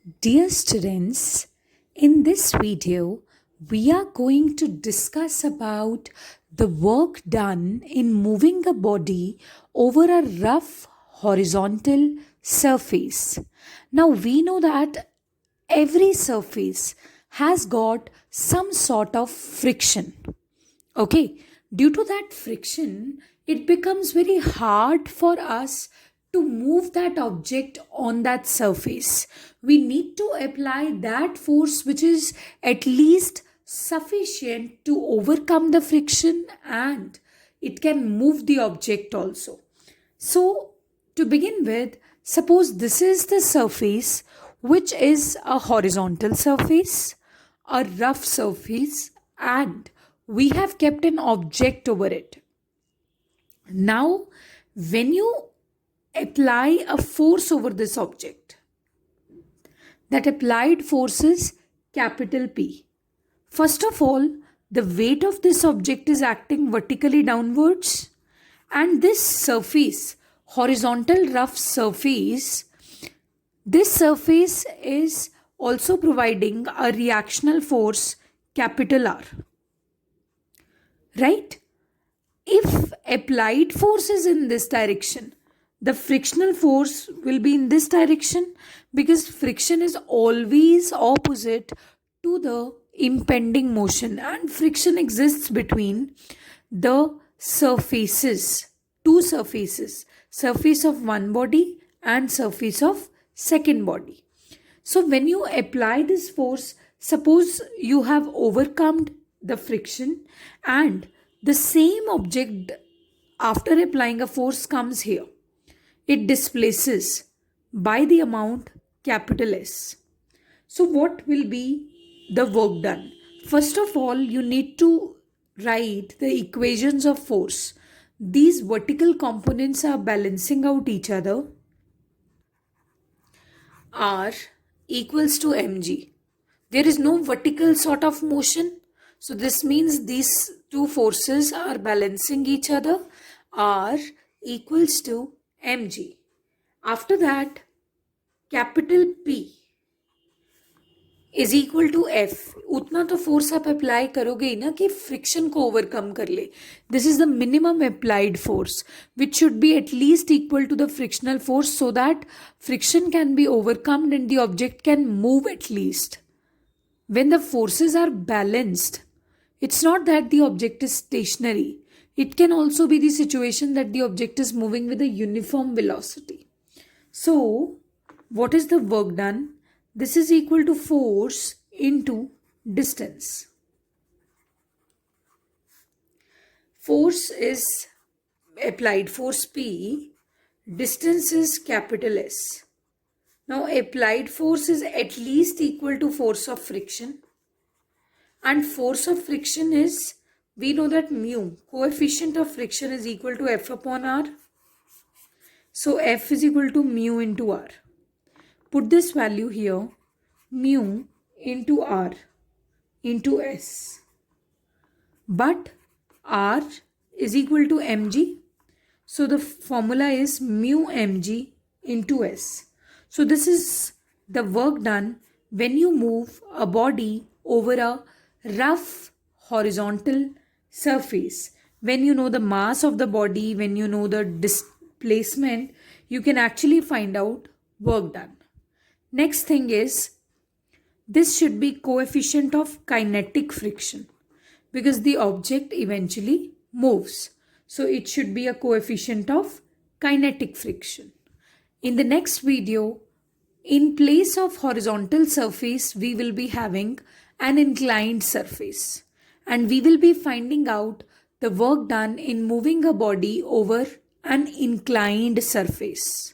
Dear students, in this video, we are going to discuss about the work done in moving a body over a rough horizontal surface. Now, we know that every surface has got some sort of friction. Okay, due to that friction, it becomes very hard for us to move that object on that surface. We need to apply that force which is at least sufficient to overcome the friction and it can move the object also. So, to begin with, suppose this is the surface which is a horizontal surface, a rough surface, and we have kept an object over it. Now, when you apply a force over this object, that applied force is capital P. First of all, the weight of this object is acting vertically downwards, and this surface, horizontal rough surface, this surface is also providing a reactional force capital R. Right? If applied force is in this direction, the frictional force will be in this direction because friction is always opposite to the impending motion, and friction exists between the surfaces, two surfaces, surface of one body and surface of second body. So when you apply this force, suppose you have overcome the friction and the same object after applying a force comes here. It displaces by the amount capital S. So what will be the work done? First of all, you need to write the equations of force. These vertical components are balancing out each other. R equals to mg. There is no vertical sort of motion. So this means these two forces are balancing each other. R equals to mg. After that, capital P is equal to F. उतना तो force आप apply करोगे ही ना कि friction को overcome कर ले. This is the minimum applied force which should be at least equal to the frictional force so that friction can be overcomed and the object can move at least. When the forces are balanced, it's not that the object is stationary. It can also be the situation that the object is moving with a uniform velocity. So, what is the work done? This is equal to force into distance. Force is applied force P, distance is capital S. Now, applied force is at least equal to force of friction. And force of friction is, we know that mu, coefficient of friction is equal to F upon R. So, F is equal to mu into R. Put this value here, mu into R into S. But R is equal to mg. So, the formula is mu mg into S. So this is the work done when you move a body over a rough horizontal surface. When you know the mass of the body, when you know the displacement, you can actually find out work done. Next thing is, this should be coefficient of kinetic friction because the object eventually moves. So it should be a coefficient of kinetic friction. In the next video, in place of horizontal surface, we will be having an inclined surface. And we will be finding out the work done in moving a body over an inclined surface.